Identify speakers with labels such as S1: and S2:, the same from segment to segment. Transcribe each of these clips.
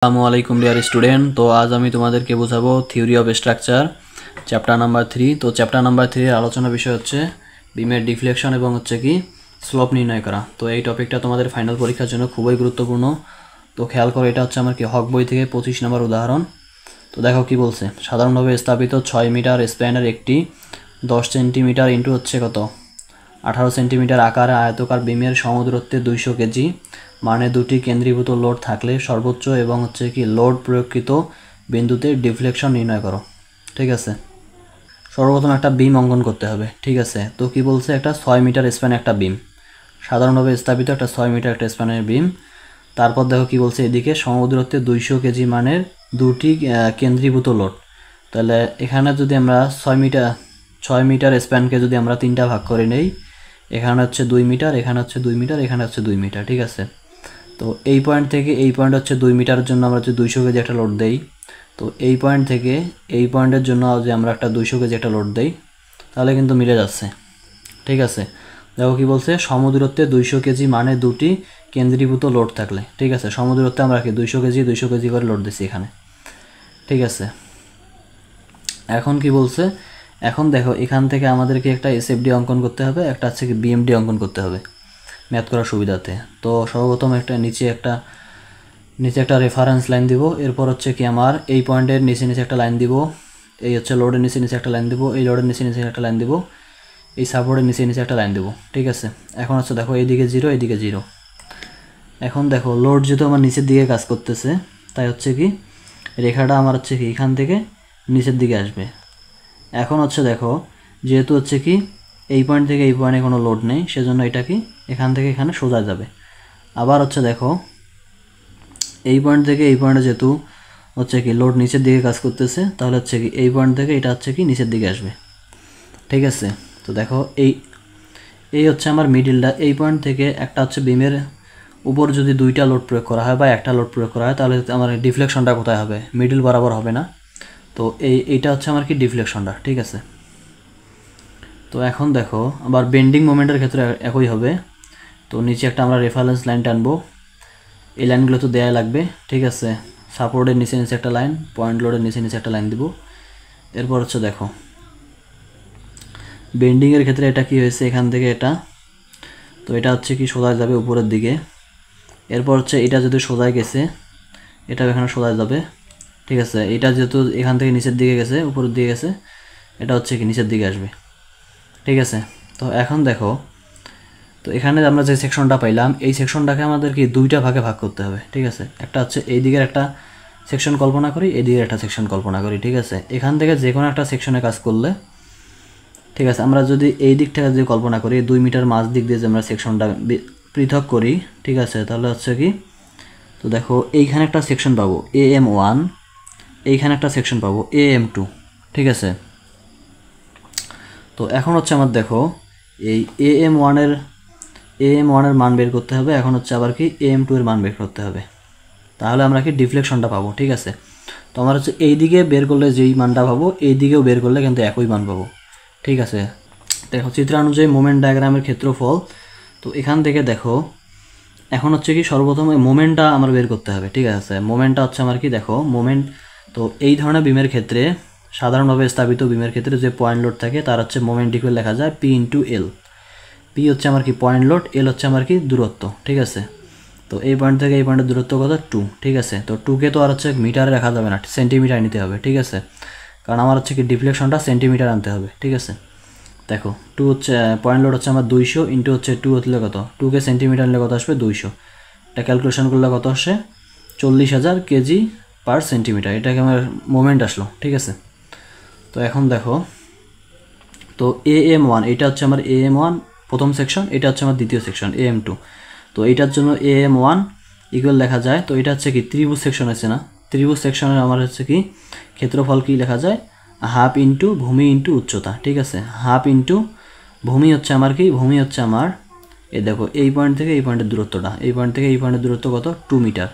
S1: আসসালামু আলাইকুম dear student. তো আজ আমি তোমাদেরকে বোঝাবো theory of structure chapter number 3। তো চ্যাপ্টার নাম্বার 3 এর আলোচনা বিষয় হচ্ছে বিমের ডিফ্লেকশন এবং হচ্ছে কি স্লোপ নির্ণয় করা। তো এই টপিকটা তোমাদের ফাইনাল পরীক্ষার জন্য খুবই গুরুত্বপূর্ণ। তো খেয়াল করো, এটা হচ্ছে আমার কি হক বই থেকে 25 নম্বর উদাহরণ। তো দেখো কি বলছে, সাধারণভাবে স্থাপিত 6 মিটার স্প্যানের একটি 10 সেন্টিমিটার ইন্টু হচ্ছে কত 18 সেন্টিমিটার আকারে আয়তকার বিমের সমদূরত্বে 200 কেজি মানে দুটি কেন্দ্রীভূত লোড থাকলে সর্বোচ্চ এবং হচ্ছে কি লোড প্রয়োগকৃত বিন্দুতে ডিফ্লেকশন নির্ণয় করো। ঠিক আছে, সর্বপ্রথম একটা বিম অঙ্কন করতে হবে। ঠিক আছে, তো কি বলছে, একটা 6 মিটার স্প্যান একটা বিম, সাধারণভাবে স্থাপিত একটা 6 মিটার একটা স্প্যানের বিম। তারপর দেখো কি বলছে, এদিকে সমদূরত্বে 200 কেজি মানের দুটি কেন্দ্রীভূত লোড। তাহলে এখানে যদি আমরা 6 মিটার স্প্যানকে যদি আমরা 3টা ভাগ করে নেই, এখানে হচ্ছে 2 মিটার, এখানে হচ্ছে 2 মিটার, এখানে হচ্ছে 2 মিটার। ঠিক আছে, তো এই পয়েন্ট থেকে এই পয়েন্ট হচ্ছে 2 মিটারের জন্য আমরা যদি 200 কেজি একটা লোড দেই, তো এই পয়েন্ট থেকে এই পয়েন্টের জন্য যদি আমরা একটা 200 কেজি একটা লোড দেই, তাহলে কিন্তু মিলে যাচ্ছে। ঠিক আছে, দেখো কি বলছে, সমদূরত্বে 200 কেজি মানে দুটি কেন্দ্রীভূত লোড থাকলে। ঠিক আছে, সমদূরত্বে আমরা কি 200 কেজি করে লোড দিচ্ছি এখানে। ঠিক আছে, এখন কি বলছে, এখন দেখো এখান থেকে আমাদেরকে একটা এসএফডি অঙ্কন করতে হবে, একটা হচ্ছে কি বিএমডি অঙ্কন করতে হবে ম্যাথ করার সুবিধাতে। তো সর্বপ্রথম একটা নিচে একটা রেফারেন্স লাইন দিব, এরপর হচ্ছে কি আমার এই পয়েন্টের নিচে একটা লাইন দিব, এই হচ্ছে লোডের নিচে একটা লাইন দিব, এই লোডের নিচে একটা লাইন দিব, এই সাপোর্টের নিচে একটা লাইন দিব। ঠিক আছে, এখন হচ্ছে দেখো এইদিকে 0 এইদিকে 0। এখন দেখো লোড যেহেতু আমার নিচের দিকে কাজ করতেছে, তাই হচ্ছে কি রেখাটা আমার হচ্ছে কি এখান থেকে নিচের দিকে আসবে। এখন হচ্ছে দেখো, যেহেতু হচ্ছে কি এই পয়েন্ট থেকে এই পয়েন্টে কোনো লোড নেই, সেজন্য এটা কি এখান থেকে এখানে সোজা যাবে। আবার হচ্ছে দেখো এই পয়েন্ট থেকে এই পয়েন্টে যেহেতু হচ্ছে কি লোড নিচের দিকে কাজ করতেছে, তাহলে হচ্ছে কি এই পয়েন্ট থেকে এটা হচ্ছে কি নিচের দিকে আসবে। ঠিক আছে, তো দেখো এই হচ্ছে আমার মিডিলটা, এই পয়েন্ট থেকে একটা হচ্ছে বিমের উপর যদি 2টা লোড প্রয়োগ করা হয় বা একটা লোড প্রয়োগ করা হয়, তাহলে আমার ডিফ্লেকশনটা কোথায় হবে, মিডিল বরাবর হবে না। তো এইটা হচ্ছে আমার কি ডিফ্লেকশনটা। ঠিক আছে, তো এখন দেখো আবার বেন্ডিং মোমেন্টের ক্ষেত্রে একই হবে। তো নিচে একটা আমরা রেফারেন্স লাইন টানবো, এই লাইনগুলো তো দেয়া লাগবে। ঠিক আছে, সাপোর্টের নিচে একটা লাইন, পয়েন্ট লোডের নিচে একটা লাইন দিব। এরপর হচ্ছে দেখো বেন্ডিংয়ের ক্ষেত্রে এটা কি হয়েছে, এখান থেকে এটা, তো এটা হচ্ছে কি সোজা যাবে উপরের দিকে। এরপর হচ্ছে এটা যদি সোজায় গেছে, এটা এখানে সোজা যাবে। ঠিক আছে, এটা যেহেতু এখান থেকে নিচের দিকে গেছে, উপরের দিকে গেছে, এটা হচ্ছে কি নিচের দিকে আসবে। ঠিক আছে, তো এখন দেখো, তো এখানে আমরা যে সেকশনটা পাইলাম, এই সেকশনটাকে আমাদের কি 2টা ভাগে ভাগ করতে হবে। ঠিক আছে, একটা হচ্ছে এই দিকের একটা সেকশন কল্পনা করি, এই দিকের একটা সেকশন কল্পনা করি। ঠিক আছে, এখান থেকে যে কোনো একটা সেকশনে কাজ করলে, ঠিক আছে, আমরা যদি এই দিকটা যে কল্পনা করি 2 মিটার মাঝ দিক দিয়ে যে আমরা সেকশনটা পৃথক করি, ঠিক আছে, তাহলে হচ্ছে কি, তো দেখো এইখানে একটা সেকশন পাবো AM1, এইখানে একটা সেকশন পাবো AM2। ঠিক আছে, তো এখন হচ্ছে আমার দেখো এই AM1 এর মান বের করতে হবে, এখন হচ্ছে আবার কি AM2 এর মান বের করতে হবে, তাহলে আমরা কি ডিফ্লেকশনটা পাবো। ঠিক আছে, তো আমরা হচ্ছে এই দিকে বের করলে যেই মানটা পাবো, এই দিকেও বের করলে কিন্তু একই মান পাবো। ঠিক আছে, দেখো চিত্রানুযায়ী মোমেন্ট ডায়াগ্রামের ক্ষেত্রফল। তো এখান থেকে দেখো এখন হচ্ছে কি সর্বপ্রথম মোমেন্টটা আমার বের করতে হবে। ঠিক আছে, মোমেন্টটা হচ্ছে আমার কি, দেখো মোমেন্ট, তো এই ধরনের বিমের ক্ষেত্রে সাধারণভাবে স্থাপিত বিমের ক্ষেত্রে যে পয়েন্ট লোড থাকে তার হচ্ছে মোমেন্ট ইকুয়াল লেখা যায় P × L। পি হচ্ছে আমার কি পয়েন্ট লোড, এল হচ্ছে আমার কি দূরত্ব। ঠিক আছে, তো এই পয়েন্ট থেকে এই পয়েন্টের দূরত্ব কত 2। ঠিক আছে, তো 2কে তো আর হচ্ছে মিটারে রাখা যাবে না, সেন্টিমিটার নিতে হবে। ঠিক আছে, কারণ আমার হচ্ছে কি ডিফ্লেকশনটা সেন্টিমিটার আনতে হবে। ঠিক আছে, দেখো 2 হচ্ছে পয়েন্ট লোড হচ্ছে আমার 200 ইন্টু হচ্ছে 2 হলে কত, 2কে সেন্টিমিটার নিলে কত আসবে 200, এটা ক্যালকুলেশন করলে কত আসে 40,000 কেজি পার সেন্টিমিটার, এটাকে আমার মোমেন্ট আসলো। ঠিক আছে, তো এখন দেখো, তো AM1 এটা হচ্ছে আমার AM1 প্রথম সেকশন, এটা হচ্ছে আমার দ্বিতীয় সেকশন AM2। তো এইটার জন্য AM1 ইকুয়াল লেখা যায়, তো এটা হচ্ছে কি ত্রিভুজ সেকশন আছে না, ত্রিভুজ সেকশনের আমার হচ্ছে কি ক্ষেত্রফল কি লেখা যায়, হাফ ইন্টু ভূমি ইন্টু উচ্চতা। ঠিক আছে, হাফ ইন্টু ভূমি হচ্ছে আমার কি, ভূমি হচ্ছে আমার এই দেখো এই পয়েন্ট থেকে এই পয়েন্টের দূরত্বটা, এই পয়েন্ট থেকে এই পয়েন্টের দূরত্ব কত 2 মিটার,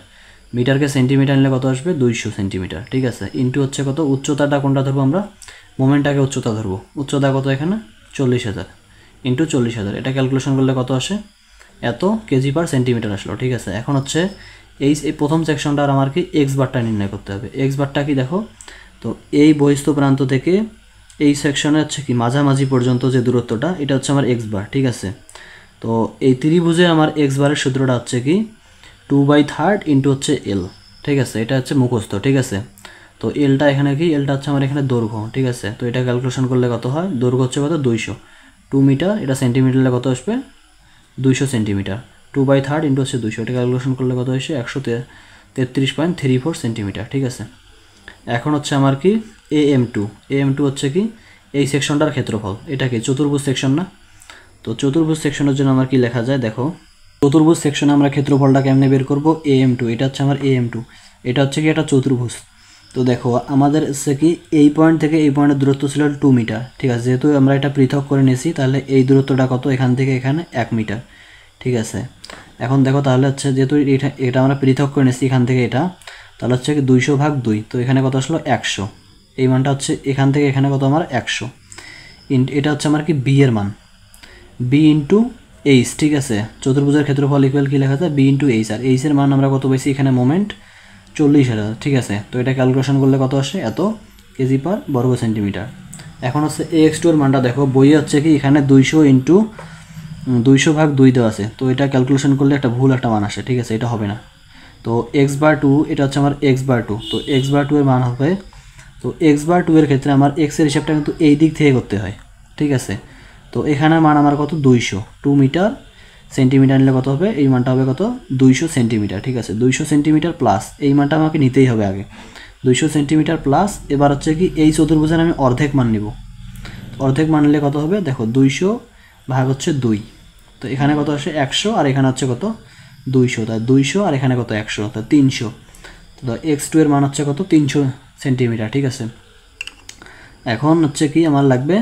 S1: মিটারকে সেন্টিমিটার নিলে কত আসবে 200 সেন্টিমিটার। ঠিক আছে, ইন্টু হচ্ছে কত উচ্চতাটা, কোনটা ধরবো আমরা, মোমেন্টটাকে উচ্চতা ধরবো, উচ্চতা কত এখানে 40,000 ইন্টু 40,000, এটা ক্যালকুলেশন করলে কত আসে এত কেজি পার সেন্টিমিটার আসলো। ঠিক আছে, এখন হচ্ছে এই প্রথম সেকশনটার আমার কি এক্স বারটা নির্ণয় করতে হবে। এক্স বারটা কি দেখো, তো এই বহিস্থ প্রান্ত থেকে এই সেকশনে হচ্ছে কি মাঝামাঝি পর্যন্ত যে দূরত্বটা, এটা হচ্ছে আমার এক্স বার, ঠিক আছে। তো এই ত্রিভুজে আমার এক্স বারের সূত্রটা হচ্ছে কি 2/3 ইন্টু হচ্ছে এল, ঠিক আছে। এটা হচ্ছে মুখস্থ, ঠিক আছে। তো এলটা এখানে কি, এলটা হচ্ছে আমার এখানে দৈর্ঘ্য, ঠিক আছে। তো এটা ক্যালকুলেশন করলে কত হয়, দৈর্ঘ্য হচ্ছে কত 200, 2 মিটার, এটা সেন্টিমিটারে কত আসবে 200 সেন্টিমিটার, 2/3 ইন্টু হচ্ছে 200, এটা ক্যালকুলেশন করলে কত হয়েছে 133.34 সেন্টিমিটার, ঠিক আছে। এখন হচ্ছে আমার কি AM2 হচ্ছে কি এই সেকশনটার ক্ষেত্রফল, এটা কি চতুর্ভুজ সেকশন না। তো চতুর্ভুজ সেকশনের জন্য আমার কি লেখা যায় দেখো, চতুর্ভুজ সেকশনে আমরা ক্ষেত্রফলটা কেমনে বের করব, AM2, এটা হচ্ছে আমার AM2, এটা হচ্ছে কি একটা চতুর্ভুজ। তো দেখো আমাদের হচ্ছে কি এই পয়েন্ট থেকে এই পয়েন্টের দূরত্ব ছিল 2 মিটার, ঠিক আছে। যেহেতু আমরা এটা পৃথক করে নিয়েছি, তাহলে এই দূরত্বটা কত, এখান থেকে এখানে 1 মিটার, ঠিক আছে। এখন দেখো তাহলে হচ্ছে যেহেতু এটা আমরা পৃথক করে নিয়েছি এখান থেকে এটা, তাহলে হচ্ছে কি 200/2, তো এখানে কত আসলো 100, এই মানটা হচ্ছে এখান থেকে এখানে কত আমার 100, এটা হচ্ছে আমার কি বি এর মান, বি ইন্টু এইচ, ঠিক আছে। চতুর্ভুজের ক্ষেত্রফল ইকুয়াল কি লেখা যায় বি ইন্টু এইচ, আর এইচের মান আমরা কত পেয়েছি এখানে মোমেন্ট 40,000, ঠিক আছে। তো এটা ক্যালকুলেশন করলে কত আসে এত কেজি পার বর্গ সেন্টিমিটার। এখন হচ্ছে AX2 এর মানটা দেখো, বইয়ে হচ্ছে কি এখানে 200 ইন্টু 200/2 দেওয়া আছে, তো এটা ক্যালকুলেশন করলে একটা ভুল একটা মান আসে, ঠিক আছে, এটা হবে না। তো x/2, এটা হচ্ছে আমার x/2, তো x/2 এর মান হবে, তো x/2 এর ক্ষেত্রে আমার x এর হিসাবটা কিন্তু এই দিক থেকে করতে হয়, ঠিক আছে। তো এখানে মান আমার কত 200, 2 মিটার, সেন্টিমিটার নিলে কত হবে, এই মানটা হবে কত 200 সেন্টিমিটার, ঠিক আছে। 200 সেন্টিমিটার প্লাস এই মানটা আমাকে নিতেই হবে আগে, 200 সেন্টিমিটার প্লাস, এবার হচ্ছে কি এই চতুর্ভুজের আমি অর্ধেক মান নিব, অর্ধেক মান নিলে কত হবে দেখো 200 ভাগ হচ্ছে 2, তো এখানে কত আসে 100, আর এখানে হচ্ছে কত 200, তাই 200 আর এখানে কত 100, তো 300, তো x2 এর মান হচ্ছে কত 300 সেন্টিমিটার, ঠিক আছে। এখন হচ্ছে কি আমার লাগবে,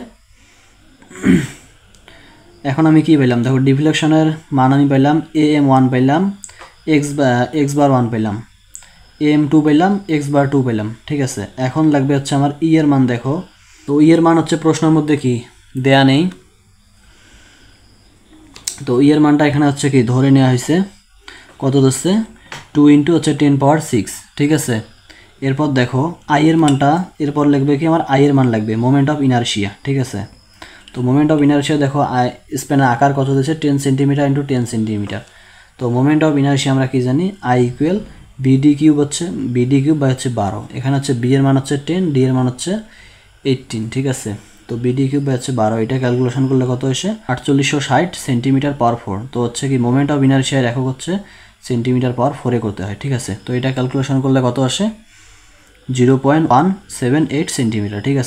S1: এখন আমি কি পেলাম দেখো, ডিফ্লেকশনের মান আমি পেলাম AM1 পেলাম, x বার 1 পেলাম, AM2 পেলাম, x বার 2 পেলাম, ঠিক আছে। এখন লাগবে হচ্ছে আমার ই এর মান দেখো, তো ই এর মান হচ্ছে প্রশ্নের মধ্যে কি দেয়া নেই, তো ই এর মানটা এখানে হচ্ছে কি ধরে নেওয়া হয়েছে, কত হচ্ছে 2 ইন্টু হচ্ছে 10⁻6, ঠিক আছে। এরপর দেখো আই এর মানটা, এরপর লিখবে কি আমার আই এর মান লাগবে মোমেন্ট অফ ইনারশিয়া, ঠিক আছে। তো মোমেন্ট অফ ইনারশিয়া দেখো স্প্যানের আকার কত দিয়েছে 10 সেন্টিমিটার ইন্টু 10 সেন্টিমিটার, তো মোমেন্ট অফ ইনারশিয়া আমরা কি জানি আই ইকুয়াল বিডি কিউব, হচ্ছে বিডি কিউব বা হচ্ছে 12, এখানে হচ্ছে বি এর মান হচ্ছে 10, ডি এর মান হচ্ছে 18, ঠিক আছে। তো বিডি কিউব বা হচ্ছে 12, এটা ক্যালকুলেশন করলে কত এসে 4860 সেন্টিমিটার পার 4, তো হচ্ছে কি মোমেন্ট অফ ইনারশিয়ার একক হচ্ছে সেন্টিমিটার পার 4-এ করতে হয়, ঠিক আছে। তো এটা ক্যালকুলেশন করলে কত আসে 0.178 সেন্টিমিটার, ঠিক আছে।